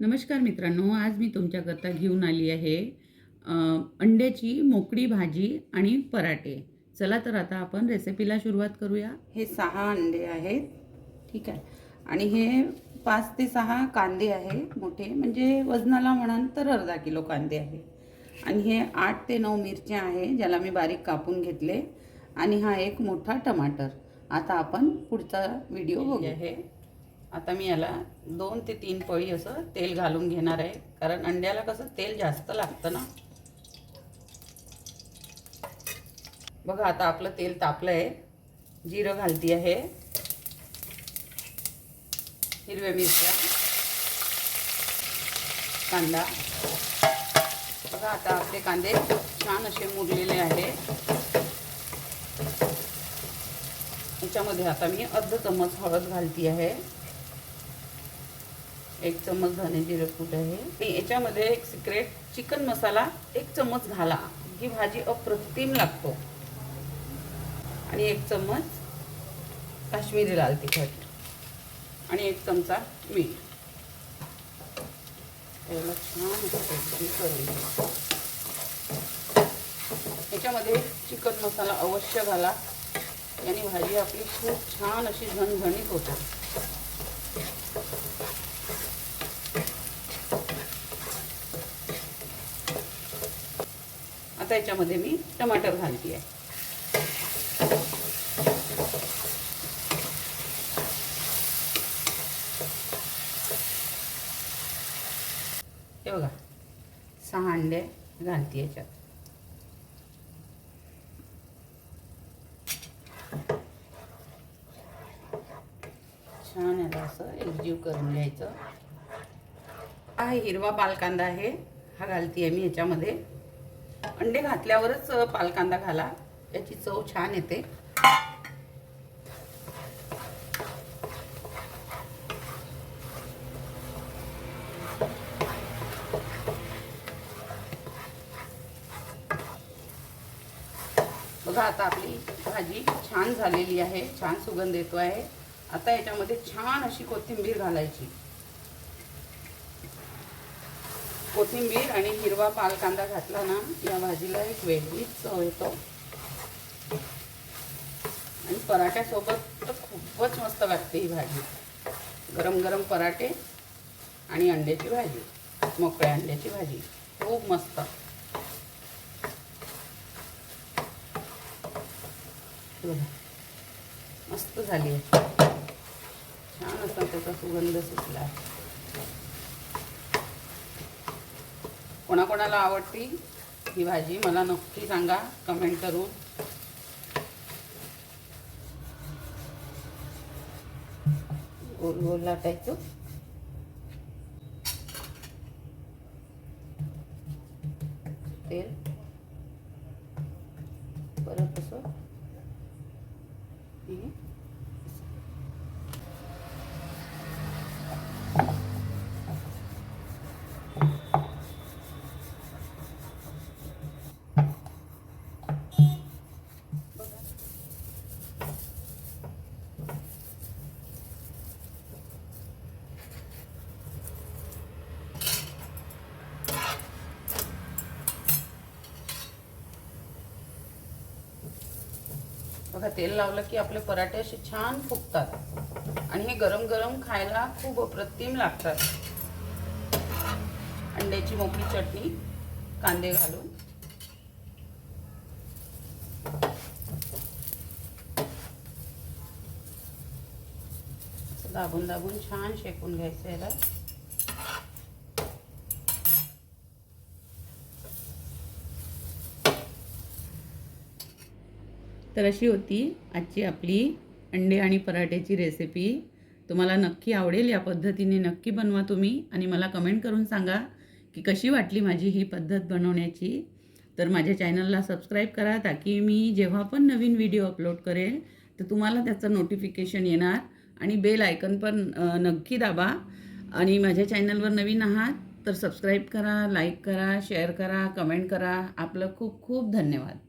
नमस्कार मित्रांनो, आज मी तुमच्याकरता घेऊन आली आहे अंड्याची मोकळी भाजी आणि पराठे। चला तर आता आपण रेसिपीला सुरुवात करूया। हे 6 अंडे आहेत, ठीक आहे, आणि हे 5 ते 6 कांदे आहे मोठे, म्हणजे वजनाला म्हणाल तर अर्धा किलो कांदे आहे, आणि हे 8 ते 9 मिरच्या आहे ज्याला मी बारीक कापून घेतले, आणि हा एक मोठा टमाटर। आता आपण पुढचा व्हिडिओ बघूया। आहे आता मी याला 2 ते 3 पळी असं तेल घालून घेणार आहे, कारण अंड्याला कसं तेल जास्त लागतं ना। बघा आता आपलं तेल तापलं आहे, जिरं घालती आहे, हिरव्या मिरच्या, कांदा। बघा आता आपले कांदे छान असे मुरलेले आहे। याच्यामध्ये आता मी अर्धा चम्मच हळद घालती आहे, 1 चम्मच धने जिरे पूड आहे, आणि याच्यामध्ये एक सिक्रेट चिकन मसाला 1 चम्मच घाला, ही भाजी अप्रतिम लागतो, आणि 1 चम्मच काश्मीरी लाल तिखट, आणि 1 चमचा मीठ। याला छान करून याच्यामध्ये चिकन मसाला अवश्य घाला, याने भाजी आपली खूप छान अशी झणझणीत होते। आता याच्यामध्ये मी टमाटर घालते आहे। हे बघा 6 अंडे घालते याच्यात। छान याला असं एकजीव करून घ्यायचं। हा हिरवा पालकांदा आहे, हा घालते आहे मी याच्यामध्ये। अंडे घातल्यावरच पालकांदा घाला, याची चव छान येते। बघा आता आपली भाजी छान झालेली आहे, छान सुगंध येतो आहे। आता याच्यामध्ये छान अशी कोथिंबीर घालायची। कोथिंबीर आणि हिरवा पालकांदा घातला ना, या भाजीला एक वेगळीच चव येतो, आणि पराठ्यासोबत तर खूपच मस्त लागते ही भाजी। गरम गरम पराठे आणि अंड्याची भाजी, मोकळ्या अंड्याची भाजी खूप मस्त। मस्त झाली आहे, छान असा त्याचा सुगंध सुटला आहे। कोणाकोणाला आवडती ही भाजी मला नक्की सांगा कमेंट करून। गोल गोल लाटायचं, तेल परत असं बघा तेल लावलं की आपले पराठे असे छान फुगतात, आणि हे गरम गरम खायला खूप अप्रतिम लागतात। अंड्याची मोकळी चटणी कांदे घालून दाबून दाबून छान शेकून घ्यायचं याला। तर अशी होती आजची आपली अंडे आणि पराठ्याची रेसिपी। तुम्हाला नक्की आवडेल, या पद्धतीने नक्की बनवा तुम्ही, आणि मला कमेंट करून सांगा की कशी वाटली माझी ही पद्धत बनवण्याची। तर माझ्या चॅनलला सबस्क्राईब करा, ताकी मी जेव्हा पण नवीन व्हिडिओ अपलोड करेल तर तुम्हाला त्याचं नोटिफिकेशन येणार, आणि बेल आयकन पण नक्की दाबा। आणि माझ्या चॅनलवर नवीन आहात तर सबस्क्राईब करा, लाईक करा, शेअर करा, कमेंट करा। आपलं खूप खूप धन्यवाद।